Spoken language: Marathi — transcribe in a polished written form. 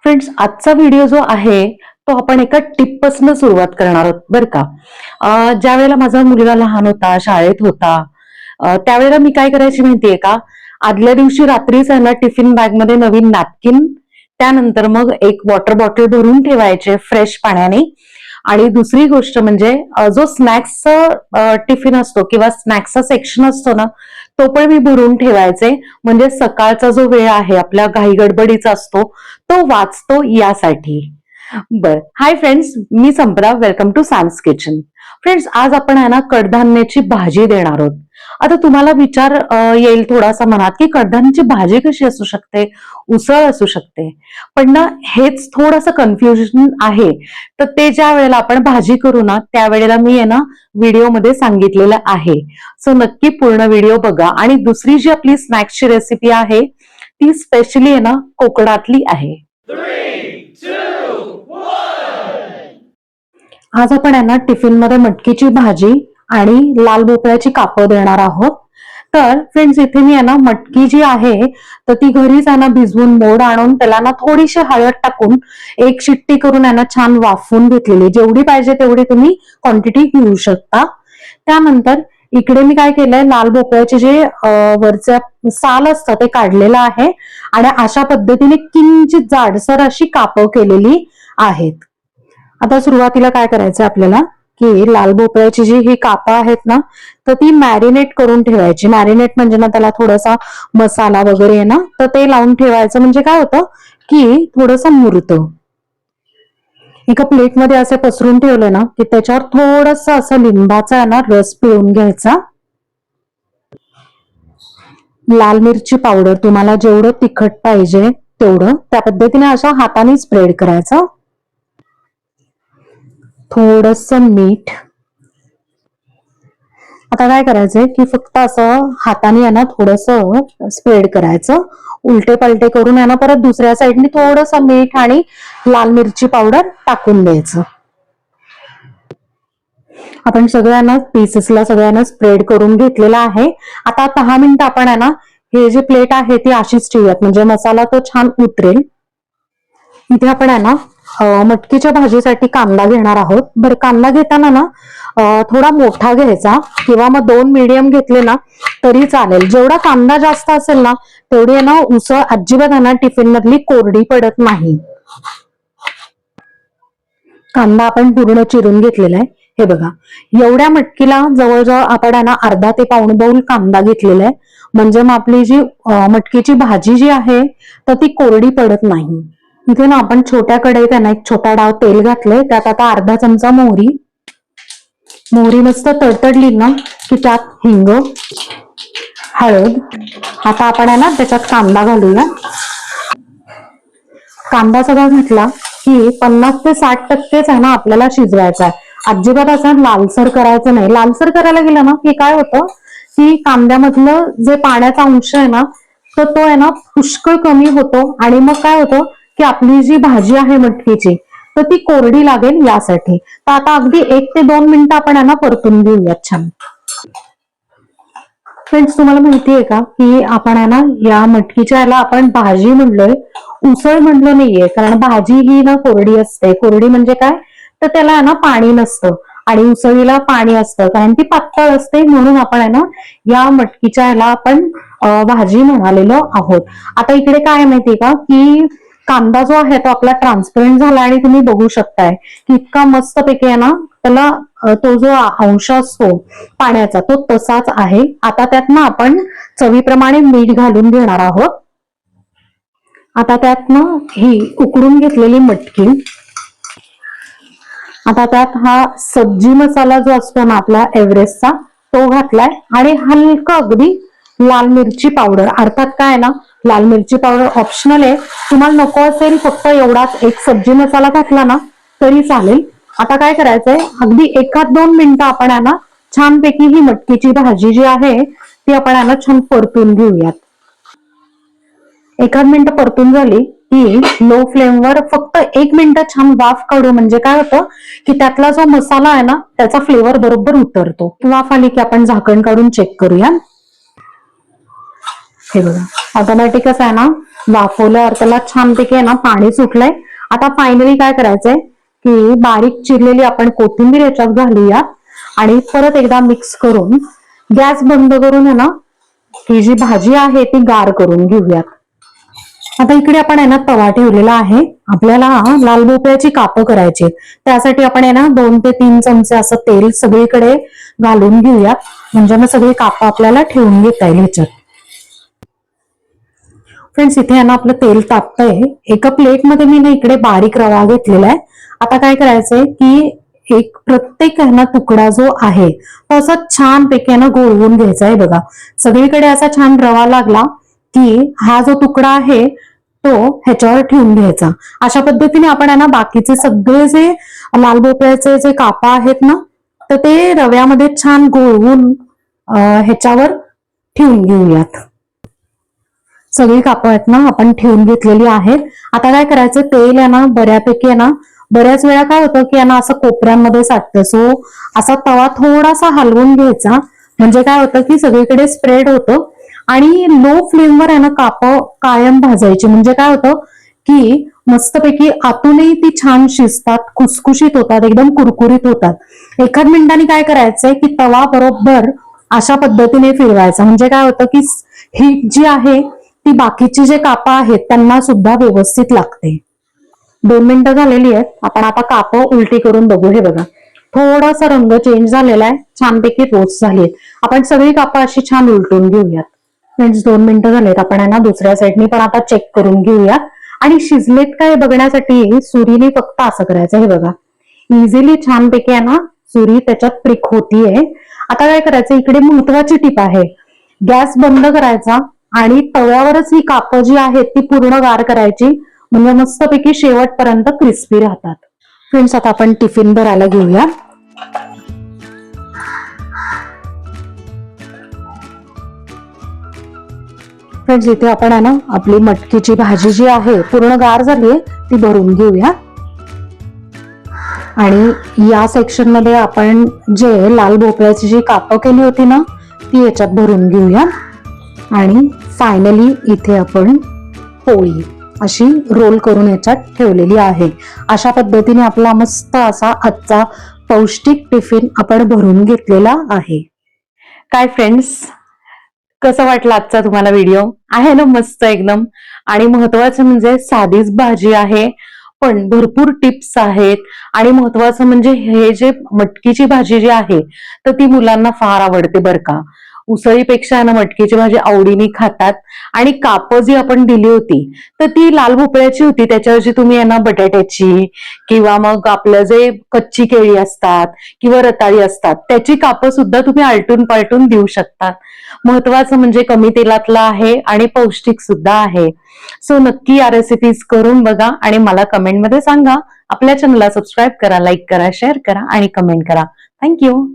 फ्रेंड्स, आजचा व्हिडिओ जो आहे तो आपण एका टिप पासून सुरुवात करणार आहोत बरं का. ज्या वेळेला माझा मुलगा लहान होता, शाळेत होता, त्यावेळेला मी काय करायची माहितीये का, आदल्या दिवशी रात्रीच आहे ना टिफिन बॅग मध्ये नवीन नॅपकिन, त्यानंतर मग एक वॉटर बॉटल भरून ठेवायचे फ्रेश पाण्याने. आणि दुसरी गोष्ट म्हणजे जो स्नॅक्सचा टिफिन असतो किंवा स्नॅक्सचा सेक्शन असतो ना, तो पण मी भरून ठेवायचे. म्हणजे सकाळचा जो वेळ आहे आपल्या घाई गडबडीचा असतो तो वाचतो यासाठी. बर, हाय फ्रेंड्स, मी Sampada. Welcome to Sam's kitchen. Friends, आज आपण आहे ना कडधान्याची भाजी देणार आहोत. आता तुम्हाला विचार येईल थोडासा मनात की कडधान्याची भाजी कशी असू शकते, उसळ असू शकते. पण ना हेच थोडंसं कन्फ्युजन आहे. तर ते ज्या वेळेला आपण भाजी करू ना त्यावेळेला मी आहे ना व्हिडिओमध्ये सांगितलेलं आहे. सो नक्की पूर्ण व्हिडिओ बघा. आणि दुसरी जी आपली स्नॅक्सची रेसिपी आहे ती स्पेशली आहे ना कोकणातली आहे. आज आपण आहे ना टिफिन मध्ये मटकीची भाजी आणि लाल भोपळ्याची कापं देणार आहोत. तर फ्रेंड्स, इथे मी आहे ना मटकी जी आहे तर ती घरीच आहे ना भिजवून मोड आणून त्याला ना थोडीशी हळद टाकून एक शिट्टी करून आहे ना छान वाफवून घेतलेली. जेवढी पाहिजे तेवढी तुम्ही क्वांटिटी घेऊ शकता. त्यानंतर इकडे मी काय केलंय, लाल भोपळ्याचे जे वरचं साल असतं ते काढलेलं आहे आणि अशा पद्धतीने किंचित जाडसर अशी कापं केलेली आहेत. आता सुरुवातीला काय करायचं आपल्याला की लाल भोपळ्याची जी ही कापं आहेत ना तर ती मॅरिनेट करून ठेवायची. मॅरिनेट म्हणजे ना त्याला थोडासा मसाला वगैरे आहे ना तर ते लावून ठेवायचं. म्हणजे काय होतं की थोडंसं मुरतं. एका प्लेटमध्ये असे पसरून ठेवले ना की त्याच्यावर थोडस असं लिंबाचा ना रस पिळून घ्यायचा. लाल मिरची पावडर तुम्हाला जेवढं तिखट पाहिजे तेवढं त्या पद्धतीने अशा हाताने स्प्रेड करायचं. थोडस मीठ. आता काय करायचंय की फक्त असं हाताने आहे ना थोडस स्प्रेड करायचं. उलटे पलटे करून आहे ना परत दुसऱ्या साईडने थोडस मीठ आणि लाल मिरची पावडर टाकून द्यायचं. आपण सगळ्यांना पीसेसला सगळ्यांना स्प्रेड करून घेतलेला आहे. आता 10 मिनिटं आपण आहे ना हे जे प्लेट आहे ती अशीच ठेवूयात म्हणजे मसाला तो छान उतरेल. इथे आपण आहे ना मटकीच्या भाजीसाठी कांदा घेणार आहोत. बरं, कांदा घेताना ना थोडा मोठा घ्यायचा किंवा मग 2 मीडियम घेतले ना तरी चालेल. जेवढा कांदा जास्त असेल ना तेवढी आहे ना उसळ अजिबात आहे ना टिफिन मधली कोरडी पडत नाही. कांदा आपण पूर्ण चिरून घेतलेला आहे. हे बघा, एवढ्या मटकीला जवळजवळ आपण आहे ना अर्धा ते पाऊण बाउल कांदा घेतलेला आहे. म्हणजे मग आपली जी मटकीची भाजी जी आहे तर ती कोरडी पडत नाही. इथे ना आपण छोट्या कढईत आहे ना एक छोटा डाव तेल घातलंय. त्यात आता अर्धा चमचा मोहरी. मोहरी मस्त तडतडली ना की त्यात हिंग, हळद. आता आपण आहे ना त्याच्यात कांदा घालूया. कांदा सगळा घातला की 50 ते 60% आहे ना आपल्याला शिजवायचा आहे. अजिबात असं लालसर करायचं नाही. लालसर करायला गेलं ना की काय होतं की कांद्यामधलं जे पाण्याचा अंश आहे ना तर तो आहे ना पुष्कळ कमी होतो आणि मग काय होतं की आपली जी भाजी आहे मटकीची तर ती कोरडी लागेल यासाठी. तर आता अगदी 1 ते 2 मिनिटं आपण आहे ना परतून घेऊयात छान. फ्रेंड्स, तुम्हाला माहितीये का की आपण आहे ना या मटकीच्या याला आपण भाजी म्हणलोय, उसळ म्हणलो नाहीये. कारण भाजी ही ना कोरडी असते. कोरडी म्हणजे काय तर त्याला आहे ना पाणी नसतं आणि उसळीला पाणी असतं कारण ती पातळ असते. म्हणून आपण आहे ना या मटकीच्या याला आपण भाजी म्हणालेलो आहोत. आता इकडे काय माहितीये का की कांदा जो आहे तो आपला ट्रान्सपरंट झाला आणि तुम्ही बघू शकताय की इतका मस्त पैकी आहे ना त्याला तो जो अंश असतो पाण्याचा तो तसाच आहे. आता त्यात ना आपण चवीप्रमाणे मीठ घालून घेणार आहोत. आता त्यात ना ही उकडून घेतलेली मटकी. आता त्यात हा सब्जी मसाला जो असतो ना आपला एव्हरेस्टचा तो घातलाय आणि हलका अगदी लाल मिरची पावडर. अर्थात काय ना लाल मिरची पावडर ऑप्शनल आहे. तुम्हाला नको असेल फक्त एवढाच एक सब्जी मसाला घातला ना तरी चालेल. आता काय करायचंय, अगदी 1-2 मिनिटं आपण आहे ना छानपैकी ही मटकीची भाजी जी आहे ती आपण आहे ना छान परतून घेऊयात. 1 मिनिट परतून झाली की लो फ्लेमवर फक्त 1 मिनिट छान वाफ काढू. म्हणजे काय होतं की त्यातला जो मसाला आहे ना त्याचा फ्लेवर बरोबर उतरतो. वाफ आली की आपण झाकण काढून चेक करूया. हे बघा, ऑटोमॅटिकच आहे ना वाफवल्यावर त्याला छानपैकी आहे ना पाणी सुटलंय. आता फायनली काय करायचंय की बारीक चिरलेली आपण कोथिंबीर याच्यात घालूया आणि परत एकदा मिक्स करून गॅस बंद करून आहे ना ही जी भाजी आहे ती गार करून घेऊयात. आता इकडे आपण आहे ना तवा ठेवलेला आहे. आपल्याला लाल भोपळ्याची कापं करायची. त्यासाठी आपण आहे ना 2 ते 3 चमचे असं तेल सगळीकडे घालून घेऊयात, म्हणजे मग सगळी कापं आपल्याला ठेवून घेता येईल ह्याच्यात. फ्रेंड्स इथे आहे ना आपलं तेल तापतंय. एका प्लेटमध्ये मी ना इकडे बारीक रवा घेतलेला आहे. आता काय करायचंय की एक प्रत्येक आहे ना तुकडा जो आहे तो असा छानपैकी आहे ना गोळवून घ्यायचा आहे. बघा सगळीकडे असा छान रवा लागला की हा जो तुकडा आहे तो ह्याच्यावर ठेवून घ्यायचा. अशा पद्धतीने आपण आहे ना बाकीचे सगळे जे लाल भोपळ्याचे जे कापा आहेत ना तर ते रव्यामध्ये छान गोळवून ह्याच्यावर ठेवून घेऊयात. सगळी कापं आहेत ना आपण ठेवून घेतलेली आहेत. आता काय करायचं तेल आहे ना बऱ्यापैकी आहे ना बऱ्याच वेळा काय होतं की आहे ना असं कोपऱ्यांमध्ये साठतं. सो असा तवा थोडासा हलवून घ्यायचा, म्हणजे काय होतं की सगळीकडे स्प्रेड होतं. आणि लो फ्लेमवर आहे ना कापं कायम भाजायची, म्हणजे काय होतं की मस्तपैकी आतूनही ती छान शिजतात, खुसखुशीत होतात, एकदम कुरकुरीत होतात. एखाद मिनिटांनी काय करायचंय की तवा बरोबर अशा पद्धतीने फिरवायचा, म्हणजे काय होतं की हीट जी आहे ती बाकीची जे कापं आहेत त्यांना सुद्धा व्यवस्थित लागते. 2 मिनिटं झालेली आहेत. आपण आता कापं उलटी करून बघू. हे बघा थोडासा रंग चेंज झालेला आहे, छानपैकी रोस्ट झाली आहेत. आपण सगळी कापं अशी छान उलटून घेऊयात. फ्रेंड्स 2 मिनिटं झालेत. आपण आहे ना दुसऱ्या साईडनी पण आता चेक करून घेऊयात. आणि शिजलेत काय बघण्यासाठी सुरीने फक्त असं करायचं. हे बघा इझिली छानपैकी आहे ना सुरी त्याच्यात प्रिक होतीये. आता काय करायचं इकडे महत्वाची टीप आहे. गॅस बंद करायचा आणि तव्यावरच ही कापं जी आहेत ती पूर्ण गार करायची, म्हणजे मस्तपैकी शेवटपर्यंत क्रिस्पी राहतात. फ्रेंड्स आता आपण टिफिन भरायला घेऊया. फ्रेंड्स इथे आपण आहे ना आपली मटकीची भाजी जी आहे पूर्ण गार झालीये ती भरून घेऊया. आणि या सेक्शन मध्ये आपण जे लाल भोपळ्याची जी कापं केली होती ना ती याच्यात भरून घेऊया. आणि फायनली इथे आपण पोळी अशी रोल करून याच्यात ठेवलेली आहे. अशा पद्धतीने आपला मस्त असा आजचा पौष्टिक टिफिन आपण भरून घेतलेला आहे. काय फ्रेंड्स, कसं वाटलं आजचा तुम्हाला व्हिडिओ? आहे ना मस्त एकदम. आणि महत्वाचं म्हणजे साधीच भाजी आहे पण भरपूर टिप्स आहेत. आणि महत्वाचं म्हणजे हे जे मटकीची भाजी जी आहे तर ती मुलांना फार आवडते बरं का. उसळीपेक्षा ना मटकीची भाजी आवडीने खातात. आणि कापं जी आपण दिली होती तर ती लाल भोपळ्याची होती, त्याच्याऐवजी तुम्ही यांना बटाट्याची किंवा मग आपलं जे कच्ची केळी असतात किंवा रताळी असतात त्याची कापं सुद्धा तुम्ही आलटून पालटून देऊ शकता. महत्वाचं म्हणजे कमी तेलातलं आहे आणि पौष्टिक सुद्धा आहे. सो नक्की या रेसिपीज करून बघा आणि मला कमेंटमध्ये सांगा. आपल्या चॅनलला सबस्क्राईब करा, लाईक करा, शेअर करा आणि कमेंट करा. थँक्यू.